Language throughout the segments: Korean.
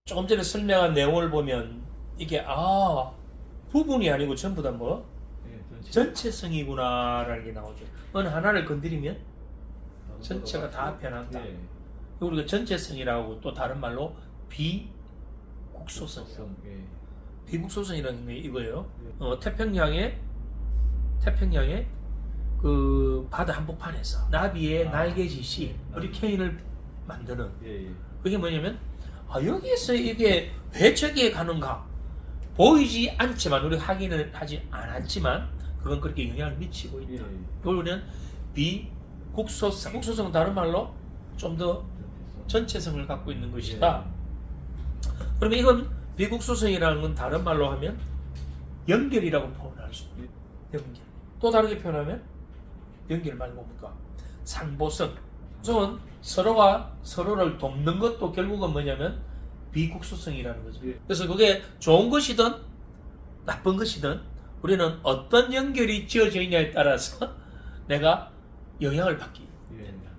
조금 전에 설명한 내용을 보면 이게 부분이 아니고 전부 다 뭐? 전체성이구나라는 게 나오죠. 어느 하나를 건드리면 전체가 다 변한다. 우리가 전체성이라고 또 다른 말로 비국소성. 비국소성이라는 게 이거예요. 태평양의 그 바다 한복판에서 나비의 날개짓이 허리케인을 만드는 그게 뭐냐면 여기에서 이게 왜 저기에 가는가 보이지 않지만 우리 확인을 하지 않았지만 그건 그렇게 영향을 미치고 있다. 이거는 비국소성. 국소성은 다른 말로 좀 더 전체성을 갖고 있는 것이다. 그러면 이건 비국소성이라는 건 다른 말로 하면 연결이라고 표현할 수 있다. 연결. 또 다르게 표현하면 연결 말고 뭡니까? 상보성. 우선 서로가 서로를 돕는 것도 결국은 뭐냐면 비국소성이라는 거죠. 그래서 그게 좋은 것이든 나쁜 것이든 우리는 어떤 연결이 지어져 있냐에 따라서 내가 영향을 받기 된다.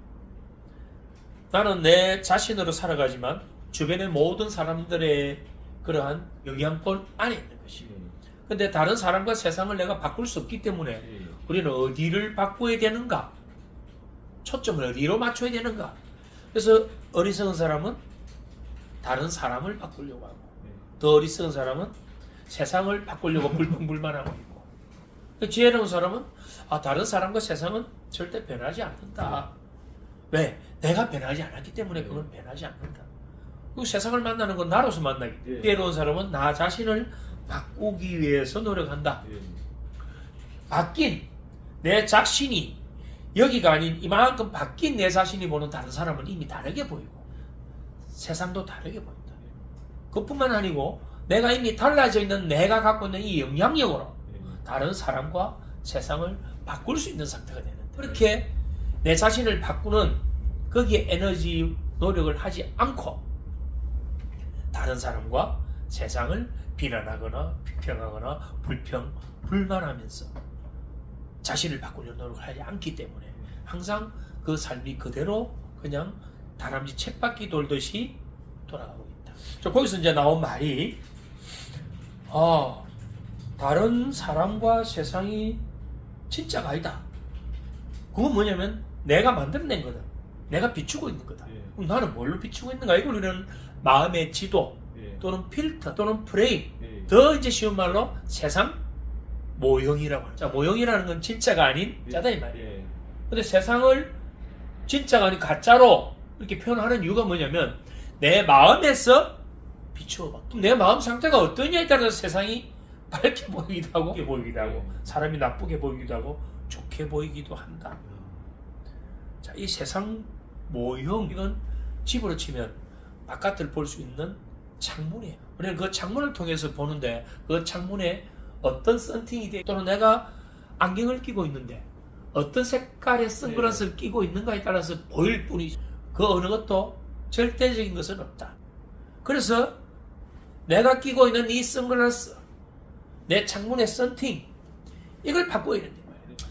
나는 내 자신으로 살아가지만 주변의 모든 사람들의 그러한 영향권 안에 있는 것이에요. 근데 다른 사람과 세상을 내가 바꿀 수 없기 때문에 우리는 어디를 바꿔야 되는가? 초점을 어디로 맞춰야 되는가? 그래서 어리석은 사람은 다른 사람을 바꾸려고 하고 더 어리석은 사람은 세상을 바꾸려고 불평불만하고 있고 지혜로운 사람은 다른 사람과 세상은 절대 변하지 않는다. 왜? 내가 변하지 않았기 때문에 그건 변하지 않는다. 그리고 세상을 만나는 건 나로서 만나기 때문에 지혜로운 사람은 나 자신을 바꾸기 위해서 노력한다. 바뀐 내 자신이 여기가 아닌 이만큼 바뀐 내 자신이 보는 다른 사람은 이미 다르게 보이고 세상도 다르게 보인다. 그뿐만 아니고 내가 이미 달라져 있는 내가 갖고 있는 이 영향력으로 다른 사람과 세상을 바꿀 수 있는 상태가 되는데 그렇게 내 자신을 바꾸는 거기에 에너지 노력을 하지 않고 다른 사람과 세상을 비난하거나 비평하거나 불만하면서 자신을 바꾸려는 노력을 하지 않기 때문에 항상 그 삶이 그대로 그냥 다람쥐 쳇바퀴 돌듯이 돌아가고 있다. 저 거기서 이제 나온 말이 다른 사람과 세상이 진짜가 아니다. 그건 뭐냐면 내가 만들어낸 거다. 내가 비추고 있는 거다. 그럼 나는 뭘로 비추고 있는가? 이걸 우리는 마음의 지도 또는 필터 또는 프레임 더 이제 쉬운 말로 세상 모형이라고 하죠. 모형이라는 건 진짜가 아닌 짜다 이 말이에요. 근데 세상을 진짜가 아닌 가짜로 이렇게 표현하는 이유가 뭐냐면 내 마음에서 비추어 봐. 내 마음 상태가 어떠냐에 따라서 세상이 밝게 보이기도 하고 나쁘게 보이기도 하고 사람이 나쁘게 보이기도 하고 좋게 보이기도 한다. 자, 이 세상 모형 이건 집으로 치면 바깥을 볼 수 있는 창문이에요. 우리는 그 창문을 통해서 보는데 그 창문에 어떤 썬팅이 돼 또는 내가 안경을 끼고 있는데 어떤 색깔의 선글라스를 끼고 있는가에 따라서 보일 뿐이죠. 그 어느 것도 절대적인 것은 없다. 그래서 내가 끼고 있는 이 선글라스 내 창문의 썬팅 이걸 바꿔야 된다.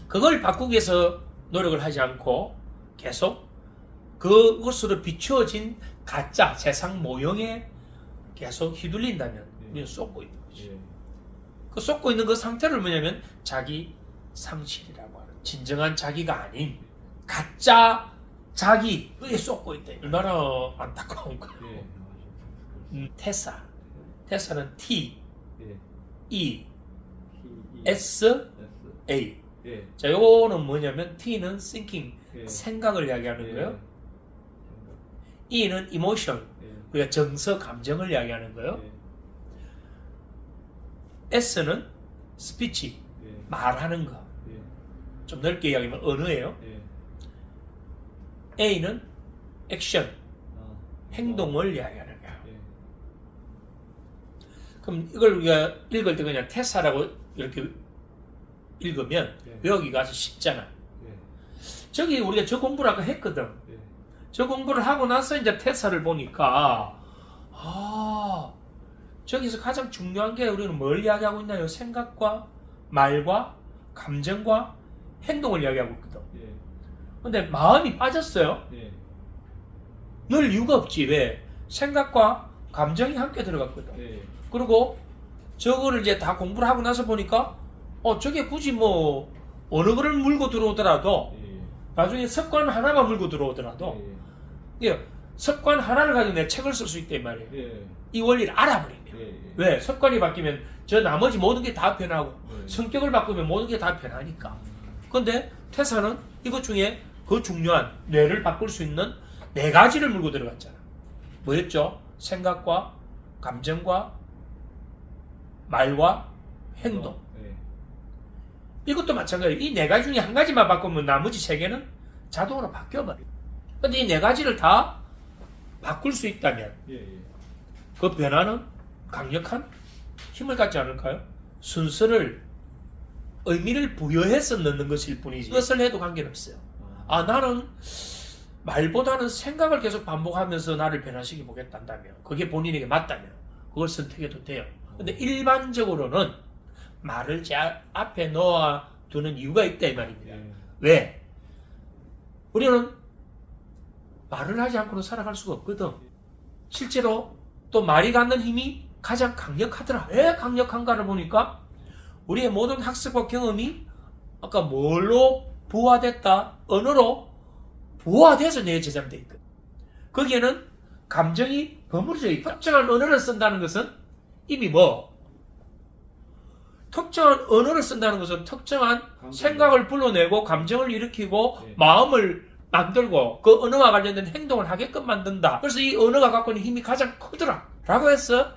그걸 바꾸기 위해서 노력을 하지 않고 계속 그것으로 비추어진 가짜 세상 모형에 계속 휘둘린다면 우리는 쏟고 있는 거지. 그 쏟고 있는 그 상태를 뭐냐면 자기 상실이라고 하는 진정한 자기가 아닌 가짜 자기에 쏟고 있다. 얼마나 안타까운 거예요. 테사는 T, E, S, A. 자, 요거는 뭐냐면 T는 thinking, 생각을 이야기하는 거예요. E는 emotion, 우리가 정서, 감정을 이야기하는 거예요. S는 speech, 말하는 거. 좀 넓게 이야기하면 언어예요. A는 action, 행동을 이야기하는 거예요. 그럼 이걸 우리가 읽을 때 그냥 테사라고 이렇게 읽으면 외우기가 아주 쉽잖아. 저기 우리가 저 공부를 아까 했거든. 저 공부를 하고 나서 이제 테사를 보니까 저기서 가장 중요한 게 우리는 뭘 이야기하고 있나요? 생각과 말과 감정과 행동을 이야기하고 있거든. 근데 마음이 빠졌어요. 늘 이유가 없지. 왜? 생각과 감정이 함께 들어갔거든. 예. 그리고 저거를 이제 다 공부를 하고 나서 보니까 저게 굳이 뭐 어느 거를 물고 들어오더라도 예. 나중에 습관 하나만 물고 들어오더라도 예, 습관 하나를 가지고 내 책을 쓸 수 있단 말이에요. 예. 이 원리를 알아버리면. 예. 왜? 습관이 바뀌면 저 나머지 모든 게 다 변하고 예. 성격을 바꾸면 모든 게 다 변하니까. 근데 퇴사는 이것 중에 그 중요한 뇌를 바꿀 수 있는 4가지를 물고 들어갔잖아. 뭐였죠? 생각과 감정과 말과 행동. 예. 이것도 마찬가지예요. 이 4가지 중에 한 가지만 바꾸면 나머지 3개는 자동으로 바뀌어버려요. 근데 이 4가지를 다 바꿀 수 있다면 예. 그 변화는 강력한 힘을 갖지 않을까요? 순서를 의미를 부여해서 넣는 것일 뿐이지 그것을 해도 관계는 없어요. 나는 말보다는 생각을 계속 반복하면서 나를 변화시켜 보겠다면 그게 본인에게 맞다면 그걸 선택해도 돼요. 근데 일반적으로는 말을 제 앞에 놓아두는 이유가 있다 이 말입니다. 왜? 우리는 말을 하지 않고는 살아갈 수가 없거든. 실제로 또 말이 갖는 힘이 가장 강력하더라. 왜 강력한가를 보니까 우리의 모든 학습과 경험이 아까 뭘로 부화됐다? 언어로 부화돼서 내 저장돼 있거든. 거기에는 감정이 버무려져 있다. 특정한 언어를 쓴다는 것은 이미 특정한 언어를 쓴다는 것은 특정한 생각을 불러내고 감정을 일으키고 마음을 만들고 그 언어와 관련된 행동을 하게끔 만든다. 그래서 이 언어가 갖고 있는 힘이 가장 크더라 라고 해서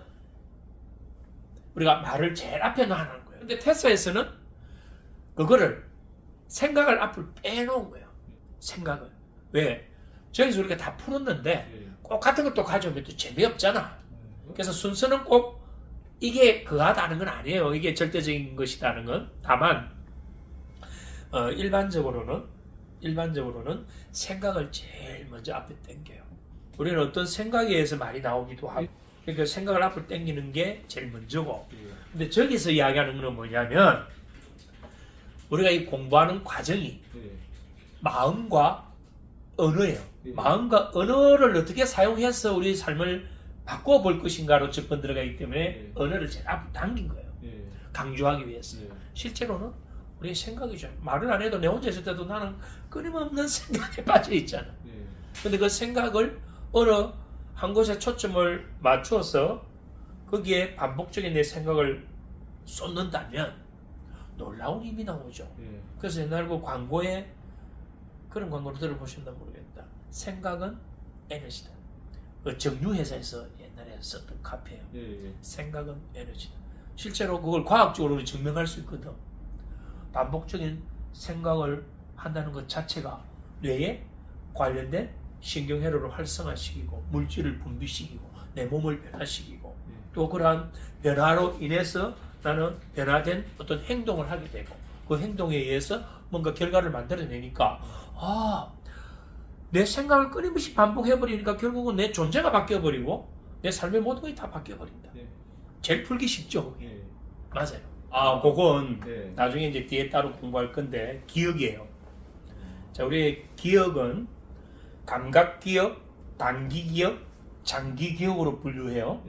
우리가 말을 제일 앞에 놔놓은 거예요. 근데 퇴사에서는 그거를 생각을 앞을 빼놓은 거예요. 생각을. 왜? 저기서 우리가 다 풀었는데 꼭 같은 것도 가져오면 또 재미없잖아. 그래서 순서는 꼭 이게 그하다는 건 아니에요. 이게 절대적인 것이라는 건. 다만 일반적으로는 생각을 제일 먼저 앞에 당겨요. 우리는 어떤 생각에 의해서 말이 나오기도 하고 그러니까 생각을 앞으로 당기는 게 제일 먼저고. 근데 저기서 이야기하는 건 뭐냐면 우리가 이 공부하는 과정이 마음과 언어예요. 마음과 언어를 어떻게 사용해서 우리 삶을 바꿔볼 것인가로 접근 들어가기 때문에 언어를 제일 앞으로 당긴 거예요. 강조하기 위해서. 실제로는 우리의 생각이죠. 말을 안 해도 내 혼자 있을 때도 나는 끊임없는 생각에 빠져 있잖아. 근데 그 생각을 어느 한 곳에 초점을 맞추어서 거기에 반복적인 내 생각을 쏟는다면 놀라운 힘이 나오죠. 그래서 옛날 그 광고에 그런 광고를 들어보셨나 모르겠다. 생각은 에너지다. 그 정유회사에서 옛날에 썼던 카페예요. 생각은 에너지다. 실제로 그걸 과학적으로 증명할 수 있거든. 반복적인 생각을 한다는 것 자체가 뇌에 관련된 신경회로를 활성화시키고 물질을 분비시키고 내 몸을 변화시키고 또 그러한 변화로 인해서 나는 변화된 어떤 행동을 하게 되고 그 행동에 의해서 뭔가 결과를 만들어내니까 내 생각을 끊임없이 반복해버리니까 결국은 내 존재가 바뀌어버리고 내 삶의 모든 것이 다 바뀌어버린다. 제일 풀기 쉽죠. 그게. 맞아요. 그건 나중에 이제 뒤에 따로 공부할 건데 기억이에요. 자, 우리 기억은 감각기억, 단기기억, 장기기억으로 분류해요.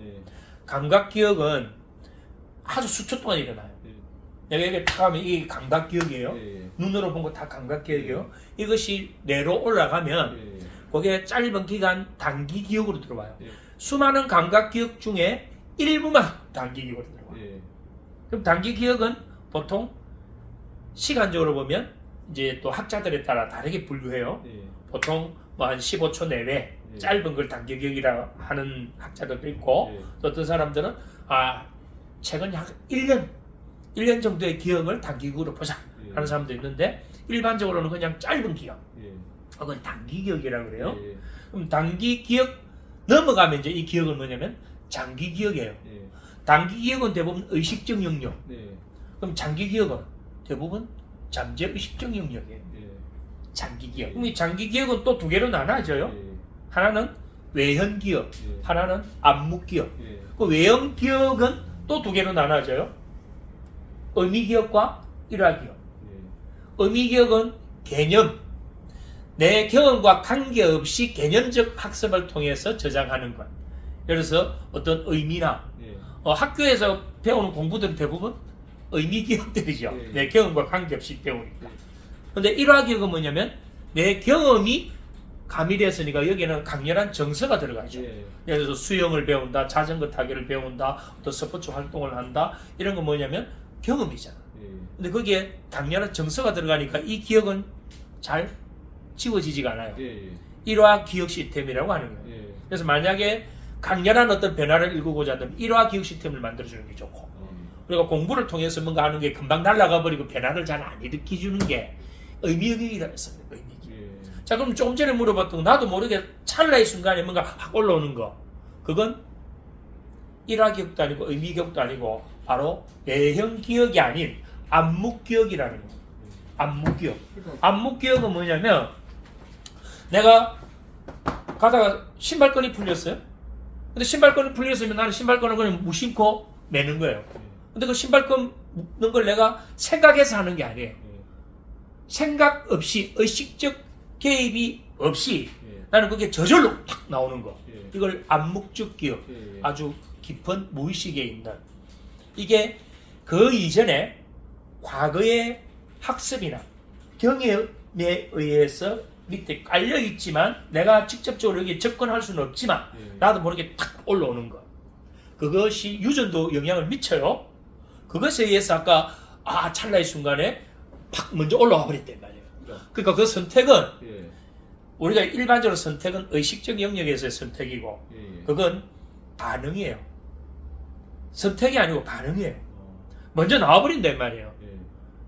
감각기억은 아주 수초 동안 일어나요. 내가 여기 딱 하면 이게 감각기억이에요. 눈으로 본 거 다 감각기억이에요. 이것이 뇌로 올라가면 그게 짧은 기간 단기기억으로 들어와요. 수많은 감각기억 중에 일부만 단기기억으로 들어와요. 그럼 단기기억은 보통 시간적으로 보면 이제 또 학자들에 따라 다르게 분류해요. 보통 뭐 한 15초 내외 짧은 걸 단기기억이라 하는 학자들도 있고 또 어떤 사람들은 최근 약 1년 정도의 기억을 단기기억으로 보자 하는 사람도 있는데 일반적으로는 그냥 짧은 기억 그건 단기기억이라고 그래요. 그럼 단기기억 넘어가면 이제 이 기억은 뭐냐면 장기기억이에요. 단기기억은 대부분 의식적 영역. 그럼 장기기억은 대부분 잠재의식적 영역이에요. 장기기억. 그럼 이 장기기억은 또 2개로 나눠져요. 하나는 외현기억, 하나는 암묵기억. 그 외현기억은 또 2개로 나눠져요. 의미기억과 일화기억. 의미기억은 개념, 내 경험과 관계없이 개념적 학습을 통해서 저장하는 것. 예를 들어서 어떤 의미나 학교에서 배우는 공부들은 대부분 의미 기억들이죠. 내 경험과 관계없이 배우니까. 근데 일화 기억은 뭐냐면 내 경험이 가미됐으니까 여기는 강렬한 정서가 들어가죠. 예를 들어서 수영을 배운다, 자전거 타기를 배운다, 또 스포츠 활동을 한다, 이런 건 뭐냐면 경험이잖아. 근데 거기에 강렬한 정서가 들어가니까 이 기억은 잘 지워지지가 않아요. 일화 기억 시스템이라고 하는 거예요. 그래서 만약에 강렬한 어떤 변화를 일구고자 하면 일화 기억 시스템을 만들어주는 게 좋고, 그리고 공부를 통해서 뭔가 하는 게 금방 날아가 버리고 변화를 잘 안 일으켜주는 게 의미기억이라고 했습니다. 의미기억. 자, 그럼 조금 전에 물어봤던 나도 모르게 찰나의 순간에 뭔가 확 올라오는 거, 그건 일화 기억도 아니고 의미 기억도 아니고 바로 예형 기억이 아닌 암묵 기억이라는 거예요. 암묵 기억. 암묵 기억은 뭐냐면 내가 가다가 신발끈이 풀렸어요. 근데 신발끈이 풀렸으면 나는 신발끈을 그냥 무심코 매는 거예요. 근데 그 신발끈 묶는 걸 내가 생각해서 하는 게 아니에요. 생각 없이 의식적 개입이 없이 나는 그게 저절로 탁 나오는 거. 이걸 암묵적 기억. 아주 깊은 무의식에 있는. 이게 그 이전에 과거의 학습이나 경험에 의해서 밑에 깔려 있지만 내가 직접적으로 여기에 접근할 수는 없지만 나도 모르게 탁 올라오는 것. 그것이 유전도 영향을 미쳐요. 그것에 의해서 아까 찰나의 순간에 팍 먼저 올라와 버렸단 말이에요. 그러니까 그 선택은 우리가 일반적으로 선택은 의식적 영역에서의 선택이고 그건 반응이에요. 선택이 아니고 반응이에요. 먼저 나와버린단 말이에요.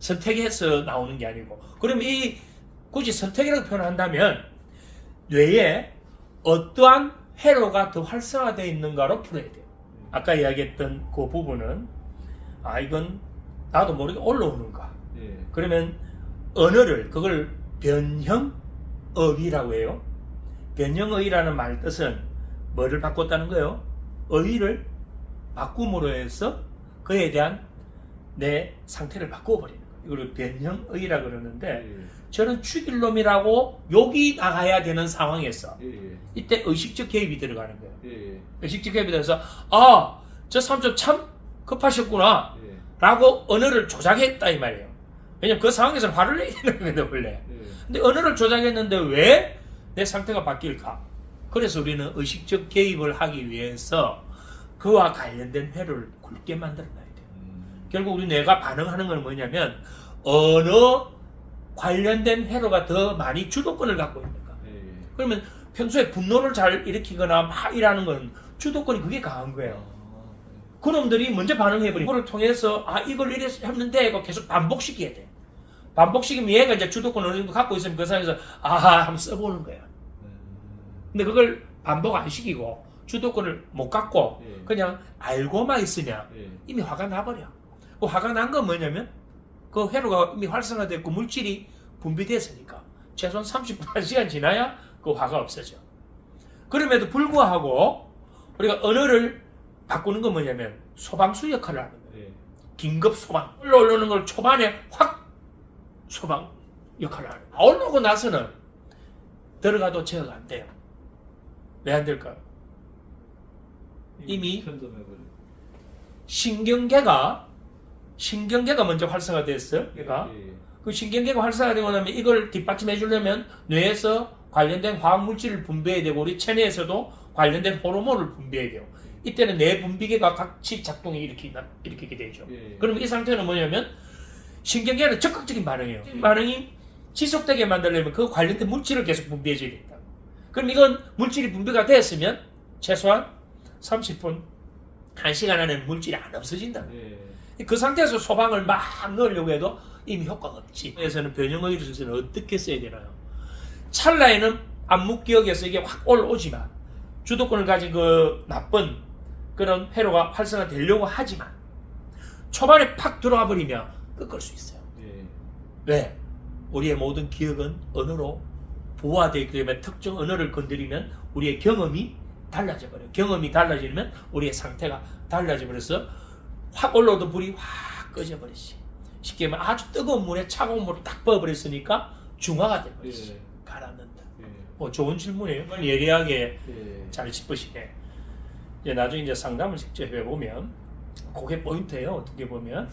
선택해서 나오는 게 아니고. 그러면 이 굳이 선택이라고 표현한다면 뇌에 어떠한 회로가 더 활성화되어 있는가로 풀어야 돼요. 아까 이야기했던 그 부분은 이건 나도 모르게 올라오는가. 그러면 언어를 그걸 변형어휘라고 해요. 변형어휘라는 말 뜻은 뭐를 바꿨다는 거예요? 어휘를 바꿈으로 해서 그에 대한 내 상태를 바꿔버리는 거예요. 이걸 변형어휘라고 그러는데 저는 죽일 놈이라고 욕이 나가야 되는 상황에서 이때 의식적 개입이 들어가는 거예요. 의식적 개입이 들어서 저 삼촌 참 급하셨구나 라고 언어를 조작했다 이 말이에요. 왜냐면 그 상황에서는 화를 내야 되는 거거든요 원래. 근데 언어를 조작했는데 왜 내 상태가 바뀔까? 그래서 우리는 의식적 개입을 하기 위해서 그와 관련된 회로를 굵게 만들어놔야 돼요. 결국 우리 뇌가 반응하는 건 뭐냐면 어느 관련된 회로가 더 많이 주도권을 갖고 있는가. 그러면 평소에 분노를 잘 일으키거나 막 일하는 건 주도권이 그게 강한 거예요. 그놈들이 먼저 반응해버리고 그걸 통해서 이걸 이래서 했는데 이거 계속 반복시켜야 돼. 반복시키면 얘가 이제 주도권을 어느 정도 갖고 있으면 그 상황에서 한번 써보는 거야. 근데 그걸 반복 안 시키고 주도권을 못 갖고 그냥 알고만 있으면 이미 화가 나버려. 그 화가 난 건 뭐냐면 그 회로가 이미 활성화됐고 물질이 분비됐으니까 최소한 30분, 1시간 지나야 그 화가 없어져. 그럼에도 불구하고 우리가 언어를 바꾸는 건 뭐냐면 소방수 역할을 하는 거예요. 긴급 소방. 올라오는 걸 초반에 확 소방 역할을 하는 거예요. 올라오고 나서는 들어가도 제어가 안 돼요. 왜 안 될까요? 이미 신경계가 먼저 활성화됐어요. 얘가. 그 신경계가 활성화되고 나면 이걸 뒷받침해 주려면 뇌에서 관련된 화학물질을 분비해야 되고 우리 체내에서도 관련된 호르몬을 분비해야 돼요. 이때는 뇌 분비계가 같이 작동을 일으키게 되죠. 그러면 이 상태는 뭐냐면 신경계는 적극적인 반응이에요. 반응이 지속되게 만들려면 그 관련된 물질을 계속 분비해 줘야겠다. 그럼 이건 물질이 분비가 됐으면 최소한 30분, 1시간 안에는 물질이 안 없어진다. 그 상태에서 소방을 막 넣으려고 해도 이미 효과가 없지. 그래서는 변형의료에서는 어떻게 써야 되나요? 찰나에는 암묵기억에서 이게 확 올라오지만 주도권을 가진 그 나쁜 그런 회로가 활성화되려고 하지만 초반에 팍 들어가 버리면 꺾을 수 있어요. 왜? 우리의 모든 기억은 언어로 보호되어 있기 때문에 특정 언어를 건드리면 우리의 경험이 달라져 버려요. 경험이 달라지면 우리의 상태가 달라져 버려서 확 올라오던 불이 확 꺼져 버리지. 쉽게 말하면 아주 뜨거운 물에 차가운 물을 딱 부어버렸으니까 중화가 돼버리지. 가라앉는다. 좋은 질문이에요. 예리하게 잘 짚으시네. 이제 나중에 이제 상담을 직접 해보면 그게 포인트예요. 어떻게 보면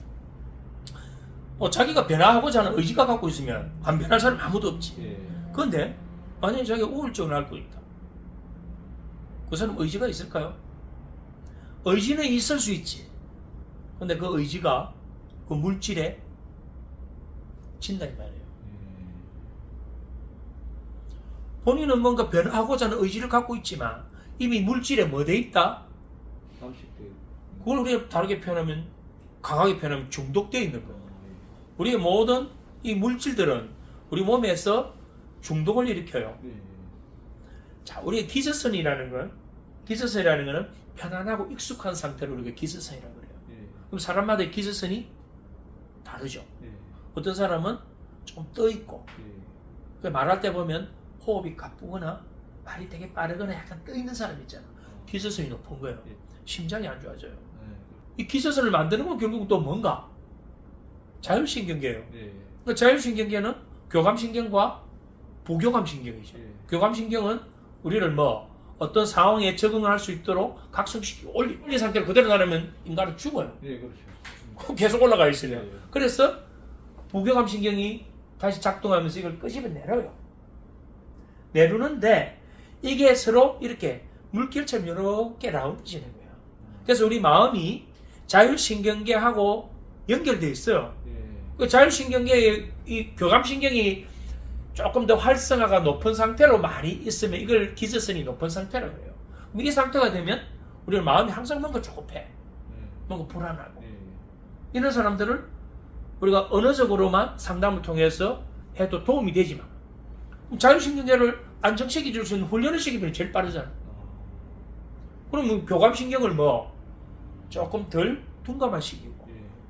자기가 변화하고자 하는 의지가 갖고 있으면 안 변할 사람 아무도 없지. 그런데 만약에 자기가 우울증을 앓고 있다. 그 사람 의지가 있을까요? 의지는 있을 수 있지. 근데 그 의지가 그 물질에 진다 이 말이에요. 본인은 뭔가 변화하고자 하는 의지를 갖고 있지만 이미 물질에 뭐 돼 있다? 그걸 우리가 다르게 표현하면, 강하게 표현하면 중독되어 있는 거예요. 우리의 모든 이 물질들은 우리 몸에서 중독을 일으켜요. 자, 우리의 기저선이라는 거는 편안하고 익숙한 상태를 우리가 기저선이라고 그래요. 그럼 사람마다의 기저선이 다르죠. 어떤 사람은 좀 떠 있고, 말할 때 보면 호흡이 가쁘거나 말이 되게 빠르거나 약간 떠 있는 사람 있잖아. 기저선이 높은 거예요. 심장이 안 좋아져요. 이 기저선을 만드는 건 결국 또 뭔가? 자율신경계예요. 그러니까 자율신경계는 교감신경과 부교감신경이죠. 교감신경은 우리를 어떤 상황에 적응을 할 수 있도록 각성시키고 올린 상태로 그대로 놔두면 인간은 죽어요. 그렇죠. 계속 올라가 있어요. 그래서 부교감신경이 다시 작동하면서 이걸 끄집어 내려요. 내려는데 이게 서로 이렇게 물결처럼 이렇게 라운드 지는 거예요. 그래서 우리 마음이 자율신경계하고 연결되어 있어요. 그 자율신경계의 이 교감신경이 조금 더 활성화가 높은 상태로 많이 있으면 이걸 기저선이 높은 상태라고 해요. 이 상태가 되면 우리는 마음이 항상 뭔가 조급해. 뭔가 불안하고. 이런 사람들을 우리가 언어적으로만 상담을 통해서 해도 도움이 되지만 자율신경계를 안정시켜 줄 수 있는 훈련을 시키면 제일 빠르잖아. 그럼 교감신경을 조금 덜 둔감화시키고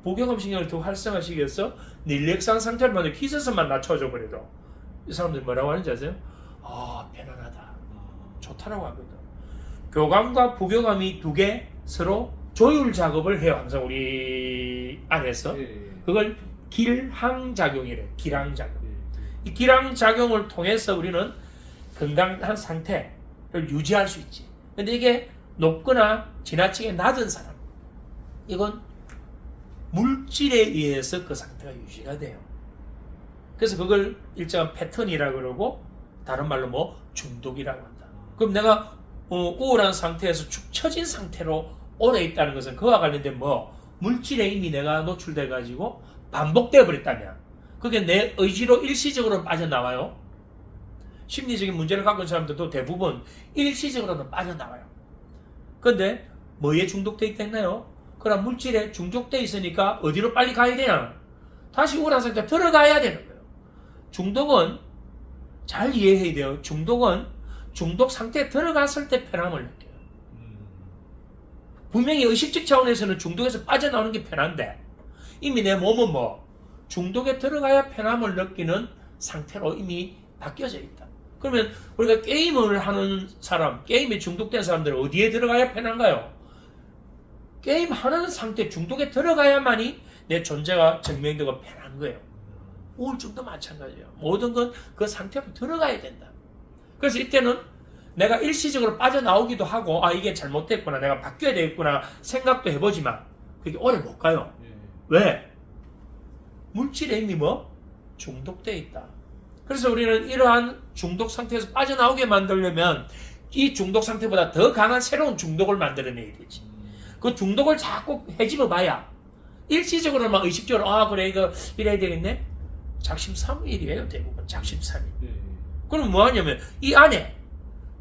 부교감신경을 더 활성화시켜서 릴렉스한 상태를 만들어 기저선만 낮춰줘 버려도 이 사람들이 뭐라고 하는지 아세요? 편안하다. 좋다라고 하거든. 교감과 부교감이 두 개 서로 조율 작업을 해요. 항상 우리 안에서. 그걸 길항작용이래. 길항작용. 이 길항작용을 통해서 우리는 건강한 상태를 유지할 수 있지. 근데 이게 높거나 지나치게 낮은 사람, 이건 물질에 의해서 그 상태가 유지가 돼요. 그래서 그걸 일정한 패턴이라고 그러고, 다른 말로 중독이라고 한다. 그럼 내가 우울한 상태에서 축 처진 상태로 오래 있다는 것은 그와 관련된 물질에 이미 내가 노출돼 가지고 반복되어 버렸다면 그게 내 의지로 일시적으로 빠져나와요. 심리적인 문제를 갖고 있는 사람들도 대부분 일시적으로는 빠져나와요. 그런데 뭐에 중독돼 있겠나요? 그럼 물질에 중독돼 있으니까 어디로 빨리 가야 되냐? 다시 우울한 상태에 들어가야 되는 거예요. 중독은 잘 이해해야 돼요. 중독은 중독 상태에 들어갔을 때 편함을 느껴요. 분명히 의식적 차원에서는 중독에서 빠져나오는 게 편한데 이미 내 몸은 중독에 들어가야 편함을 느끼는 상태로 이미 바뀌어져 있다. 그러면 우리가 게임을 하는 사람, 게임에 중독된 사람들은 어디에 들어가야 편한가요? 게임 하는 상태 중독에 들어가야만이 내 존재가 증명되고 편한 거예요. 우울증도 마찬가지예요. 모든 건 그 상태로 들어가야 된다. 그래서 이때는 내가 일시적으로 빠져나오기도 하고 이게 잘못됐구나, 내가 바뀌어야 되겠구나 생각도 해보지만 그게 오래 못 가요. 왜? 물질에 이미 중독되어 있다. 그래서 우리는 이러한 중독 상태에서 빠져나오게 만들려면 이 중독 상태보다 더 강한 새로운 중독을 만들어내야 되지. 그 중독을 자꾸 헤집어 봐야 일시적으로만 의식적으로 그래 이거 이래야 되겠네. 작심삼일이에요. 대부분 작심삼일. 그럼 뭐 하냐면 이 안에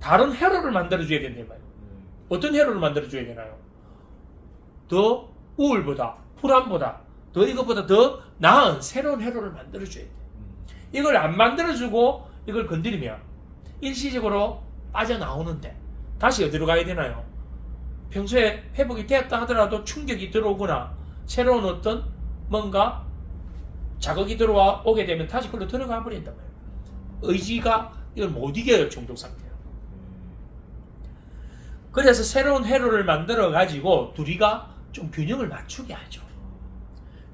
다른 회로를 만들어줘야 된단 말이에요. 어떤 회로를 만들어줘야 되나요? 더 우울보다 불안보다 더 이것보다 더 나은 새로운 회로를 만들어줘야 돼요. 이걸 안 만들어주고 이걸 건드리면 일시적으로 빠져나오는데 다시 어디로 가야 되나요? 평소에 회복이 되었다 하더라도 충격이 들어오거나 새로운 어떤 뭔가 자극이 오게 되면 다시 그걸로 들어가 버린단 말이에요. 의지가 이걸 못 이겨요. 중독 상태로. 그래서 새로운 회로를 만들어 가지고 둘이가 좀 균형을 맞추게 하죠.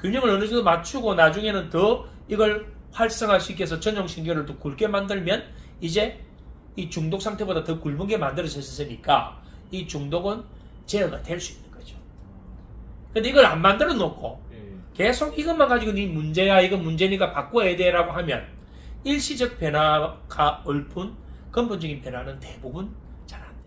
균형을 어느 정도 맞추고 나중에는 더 이걸 활성화시켜서 전형신경을 더 굵게 만들면 이제 이 중독 상태보다 더 굵은 게 만들어졌으니까 이 중독은 제어가 될 수 있는 거죠. 근데 이걸 안 만들어 놓고 계속 이것만 가지고 네 문제야, 이거 문제니까 바꿔야 돼 라고 하면 일시적 변화가 올 뿐 근본적인 변화는 대부분